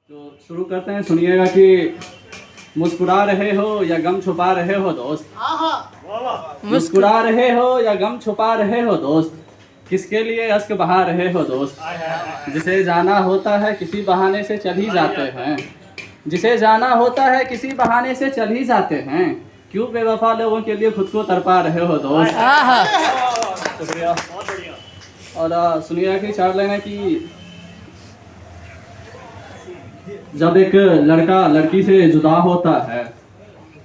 तो शुरू करते हैं, सुनिएगा कि मुस्कुरा रहे हो या गम छुपा रहे हो दोस्त, मुस्कुरा रहे हो या गम छुपा रहे हो दोस्त, किसके लिए अश्क बहा रहे हो दोस्त, जिसे जाना होता है किसी बहाने से चल ही जाते हैं, जिसे जाना होता है किसी बहाने से चल ही जाते हैं, क्यों बेवफा लोगों के लिए खुद को तड़पा रहे हो दोस्त। शुक्रिया। और सुनिएगा कि चार लाइन है कि जब एक लड़का लड़की से जुदा होता है,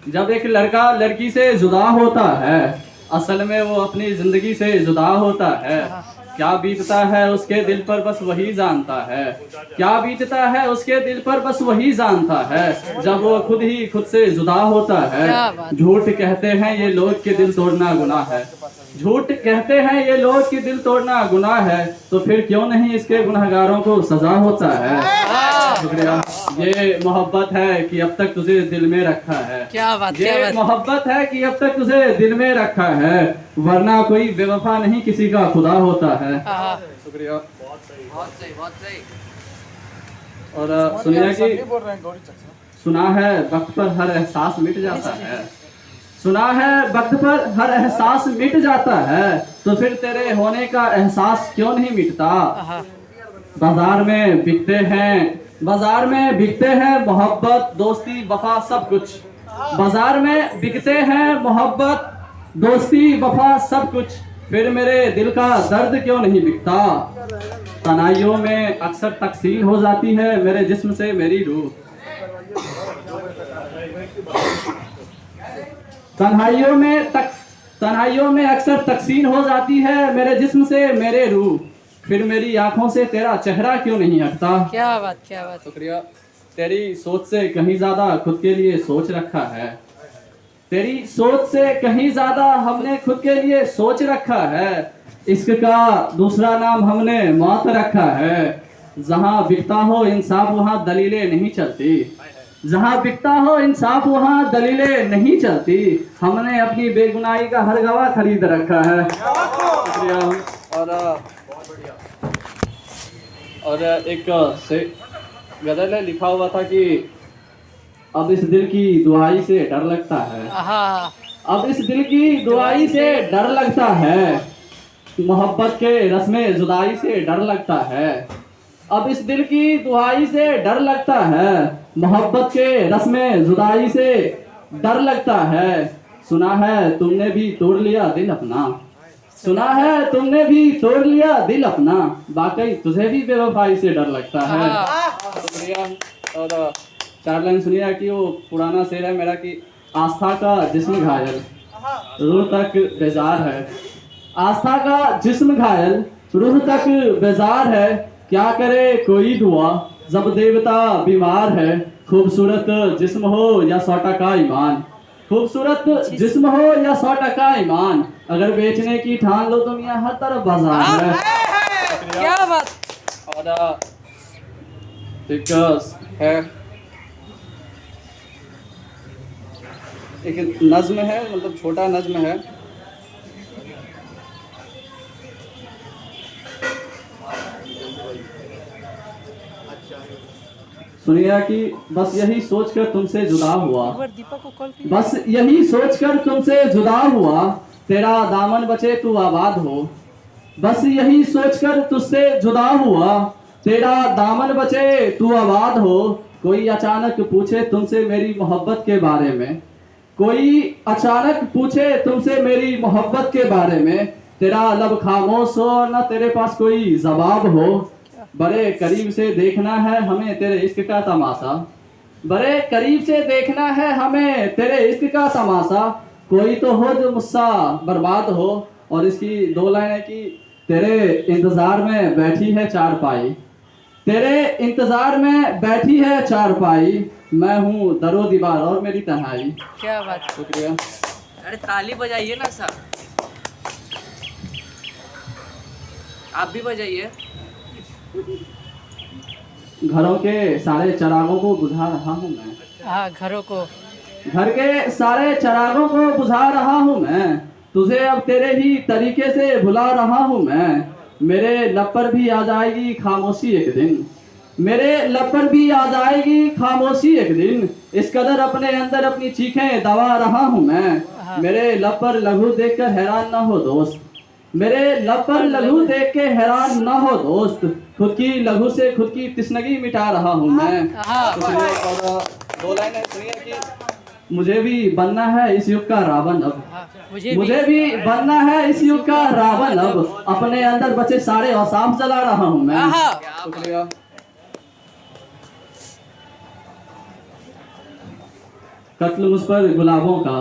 जब एक लड़का लड़की से जुदा होता है, असल में वो अपनी जिंदगी से जुदा होता है। क्या बीतता है उसके दिल पर बस वही जानता है, क्या बीतता है उसके दिल पर बस वही जानता है, जब वो खुद ही खुद से जुदा होता है। झूठ कहते हैं ये लोग कि दिल तोड़ना गुनाह है, झूठ कहते हैं ये लोग कि दिल तोड़ना गुनाह है, तो फिर क्यों नहीं इसके गुनहगारों को सजा होता है। शुक्रिया। ये मोहब्बत है कि अब तक तुझे दिल में रखा है, क्या बात, ये क्या बात। मोहब्बत है कि अब तक तुझे दिल में रखा है, वरना कोई बेवफा नहीं किसी का खुदा होता है। शुक्रिया। बहुत सही, बहुत सही। और सुनिए कि सुना है वक्त पर हर एहसास मिट जाता है, सुना है वक्त पर हर एहसास मिट जाता है, तो फिर तेरे होने का एहसास क्यों नहीं मिटता। बाजार में बिकते हैं, बाजार में बिकते हैं मोहब्बत दोस्ती वफा सब कुछ, बाजार में बिकते हैं मोहब्बत दोस्ती वफा सब कुछ, फिर मेरे दिल का दर्द क्यों नहीं बिकता। तन्हाइयों में अक्सर तकसीम हो जाती है मेरे जिस्म से मेरी रूह, तन्हाइयों में अक्सर तकसीम हो जाती है मेरे जिस्म से मेरे रूह, फिर मेरी आंखों से तेरा चेहरा क्यों नहीं हटता। क्या बात, क्या बात। शुक्रिया। तेरी सोच से कहीं ज्यादा खुद के लिए सोच रखा है, तेरी सोच से कहीं ज्यादा हमने खुद के लिए सोच रखा है, इश्क का दूसरा नाम हमने मौत रखा है। जहां बिकता हो इंसाफ वहां दलीलें नहीं चलती, जहां बिकता हो इंसाफ वहां दलीलें नहीं चलती, हमने अपनी बेगुनाही का हर गवाह खरीद रखा है। शुक्रिया। और एक से गजल है, लिखा हुआ था कि अब इस दिल की दुआई से डर लगता है, अब इस दिल की दुआई से डर लगता है, मोहब्बत के रस्मे जुदाई से डर लगता है, अब इस दिल की दुआई से डर लगता है, मोहब्बत के रस्मे जुदाई से डर लगता है। सुना है तुमने भी तोड़ लिया दिल अपना, सुना है तुमने भी तोड़ लिया दिल अपना, वाकई तुझे भी बेवफाई से डर लगता है। शुक्रिया। और चार लाइन सुनिए कि वो पुराना शेर है मेरा कि आस्था का जिस्म घायल रूह तक बेजार है, आस्था का जिस्म घायल रूह तक बेजार है, क्या करे कोई दुआ जब देवता बीमार है, खूबसूरत जिस्म हो या 100% ईमान, खूबसूरत जिस्म हो या 100% ईमान, अगर बेचने की ठान लो तो मियां हर तरफ बाजार है। क्या बात। और एक है, एक नज्म है, मतलब छोटा नज्म है। सुनिए कि बस यही सोचकर तुमसे जुदा हुआ, बस यही सोचकर तुमसे जुदा हुआ, तेरा दामन बचे तू आबाद हो, बस यही सोचकर तुझसे जुदा हुआ, तेरा दामन बचे तू आबाद हो, कोई अचानक पूछे तुमसे मेरी मोहब्बत के बारे में, कोई अचानक पूछे तुमसे मेरी मोहब्बत के बारे में, तेरा लब खामोश हो न तेरे पास कोई जवाब हो, बड़े करीब से देखना है हमें तेरे इश्क का तमाशा, बड़े करीब से देखना है हमें तेरे इश्क का तमाशा, कोई तो हो जो मुझसा बर्बाद हो। और इसकी दो लाइन है कि तेरे इंतजार में बैठी है चारपाई, तेरे इंतजार में बैठी है चारपाई, मैं हूँ दरो दीवार और मेरी तन्हाई। क्या बात। शुक्रिया। अरे ताली बजाइए ना सर, आप भी बजाइए। घरों के सारे चिरागों को बुझा रहा हूँ मैं, हाँ, घरों को, घर के सारे चिरागों को बुझा रहा हूँ मैं, तुझे अब तेरे ही तरीके से भुला रहा हूँ मैं, मेरे लब पर भी आ जाएगी खामोशी एक दिन, मेरे लब पर भी आ जाएगी खामोशी एक दिन, इस कदर अपने अंदर अपनी चीखें दबा रहा हूँ मैं। मेरे लब पर लघु देखकर हैरान न हो दोस्त, मेरे लब पर लघु देख के हैरान न हो दोस्त, खुद की लघु से खुद की तिश्नगी मिटा रहा हूँ मैं। और दो लाइनें सुनिए कि मुझे भी बनना है इस युग का रावण अब, मुझे भी बनना है इस युग का रावण अब, अपने अंदर बचे सारे औसाम जला रहा हूँ मैं। शुक्रिया। कत्ल मुझ पर गुलाबों का,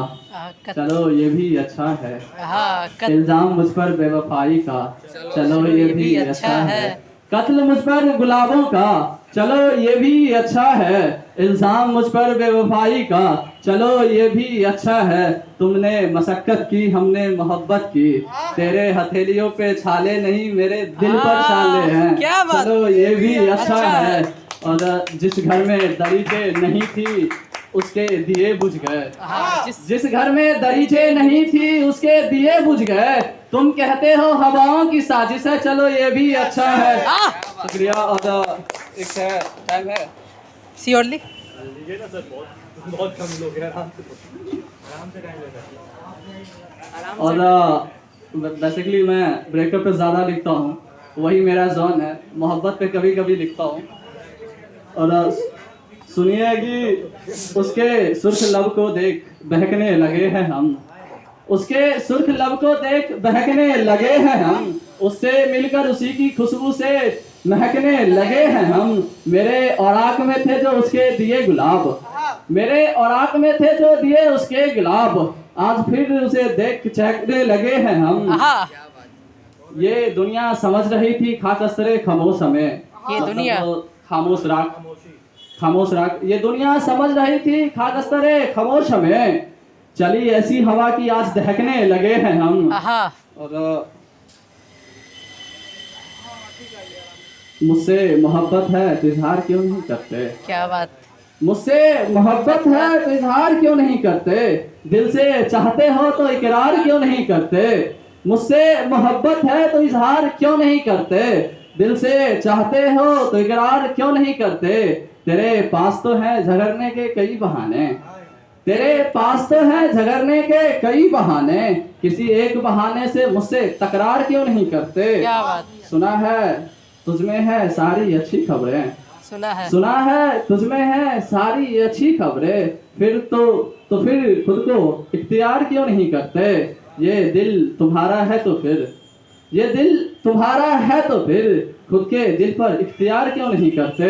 चलो ये भी अच्छा है। इल्जाम मुझ पर बेवफाई का, चलो ये भी अच्छा है। कत्ल मुझ पर गुलाबों का, चलो ये भी अच्छा है। इल्जाम मुझ पर बेवफाई का, चलो ये भी अच्छा है। तुमने मशक्कत की हमने मोहब्बत की, तेरे हथेलियों पे छाले नहीं मेरे दिल पर छाले हैं, चलो ये भी अच्छा है। और जिस घर में दरीचे नहीं थी उसके दिए बुझ गए, जिस घर में दरीचे नहीं थी उसके दिए बुझ गए। तुम कहते हो हवाओं की साजिश है, चलो ये भी अच्छा है। शुक्रिया। और एक है टाइम है श्योरली लीजिए ना सर, बहुत कम लोग हैं, आराम से टाइम लेकर। और बेसिकली मैं ब्रेकअप पे ज़्यादा लिखता हूँ, वही मेरा जोन है। मोहब्बत पे कभी कभी लिखता हूँ। और सुनिए कि उसके सुर्ख लब को देख बहकने लगे हैं हम, उसके सुर्ख लब को देख बहकने लगे हैं हम, उससे मिलकर उसी की खुशबू से महकने लगे हैं हम। मेरे औराक में थे जो उसके दिए गुलाब, मेरे औराक में थे जो दिए उसके गुलाब, आज फिर उसे देख चहकने लगे हैं हम। ये दुनिया समझ रही थी खाकस्तरे खामोश हमें, ये दुनिया खामोश राख, खामोश राख। ये दुनिया समझ रही थी खाकस्तरे खामोश हमें, चली ऐसी हवा की आज दहकने लगे हैं हम। और मुझसे मोहब्बत है तो इजहार क्यों नहीं करते? क्या बात। मुझसे मोहब्बत है तो इजहार क्यों नहीं करते? दिल से चाहते हो तो इकरार क्यों नहीं करते? मुझसे मोहब्बत है तो इजहार क्यों नहीं करते? दिल से चाहते हो तो इकरार क्यों नहीं करते? तेरे पास तो है झगड़ने के कई बहाने, तेरे पास तो है झगड़ने के कई बहाने, किसी एक बहाने से मुझसे तकरार क्यों नहीं करते? क्या बात। सुना है तुझमें है सारी अच्छी खबरें, सुना है तुझमें है सारी अच्छी खबरें, फिर फिर खुद को इख्तियार क्यों नहीं करते? ये दिल तुम्हारा है तो फिर, ये दिल तुम्हारा है तो फिर खुद के दिल पर इख्तियार क्यों नहीं करते?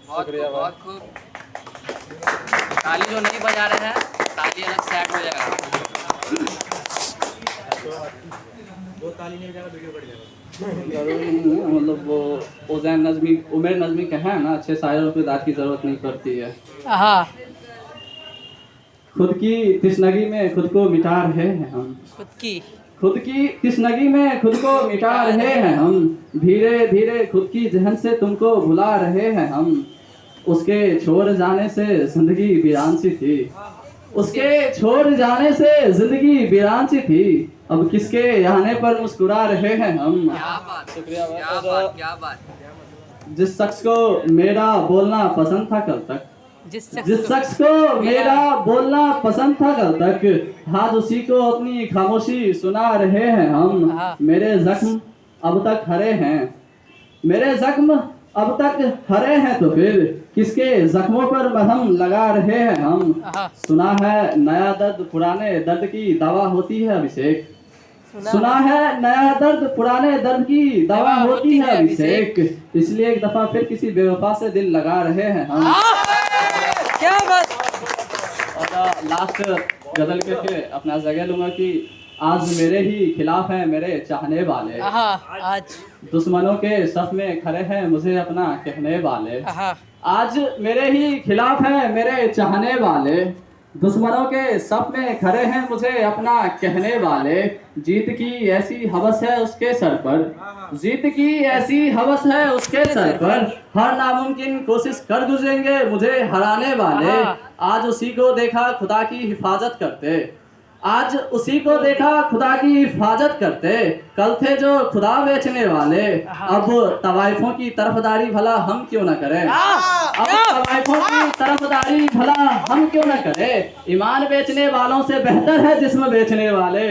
बहुत खूब। ताली जो नहीं बजा रहे हैं, ताली अलग सेट हो जाएगा। दो ताली नहीं बजाएगा वीडियो बढ़ जाएगा। मतलब वो उज़ैन नज़मी, उमर नज़मी का है ना, अच्छे शायरों को दाद की जरूरत नहीं पड़ती है। खुद की तिश्नगी में खुद को मिटा रहे हैं हम, खुद की तिश्नगी में खुद को मिटा रहे हैं हम, धीरे धीरे खुद की जहन से तुमको भुला रहे हैं हम। उसके छोड़ जाने से जिंदगी वीरान सी थी, उसके छोड़ जाने से जिंदगी वीरान सी थी, अब किसके आने पर मुस्कुरा रहे हैं हम। शुक्रिया। क्या बात। जिस शख्स को मेरा बोलना पसंद था कल तक, जिस शख्स को मेरा बोलना पसंद था कल तक, आज उसी को अपनी खामोशी सुना रहे हैं हम। मेरे जख्म अब तक हरे हैं, मेरे जख्म अब तक हरे हैं, तो फिर किसके जख्मों पर मरहम लगा रहे हैं हम। सुना है नया दर्द पुराने दर्द की दवा होती है अभिषेक, सुना है नया दर्द पुराने दर्द की दवा होती है अभिषेक, इसलिए एक दफा फिर किसी बेवफा से दिल लगा रहे हैं हम। क्या बात। और लास्ट गजल के अपना जगह लूंगा कि आज मेरे ही खिलाफ हैं मेरे चाहने वाले, आज दुश्मनों के सफ में खड़े हैं मुझे अपना कहने वाले। आज मेरे ही खिलाफ हैं मेरे चाहने वाले, दुश्मनों के सफ में खड़े हैं मुझे अपना कहने वाले। जीत की ऐसी हवस है उसके सर पर, जीत की ऐसी हवस है उसके सर पर, हर नामुमकिन कोशिश कर गुजरेंगे मुझे हराने वाले। आज उसी को देखा खुदा की हिफाजत करते, आज उसी को देखा खुदा की हिफाजत करते, कल थे जो खुदा बेचने वाले, अब तवाइफों की तरफदारी भला हम क्यों न करें, अब तवाइफों की तरफदारी भला हम क्यों न करें, ईमान बेचने वालों से बेहतर है जिस्म बेचने वाले।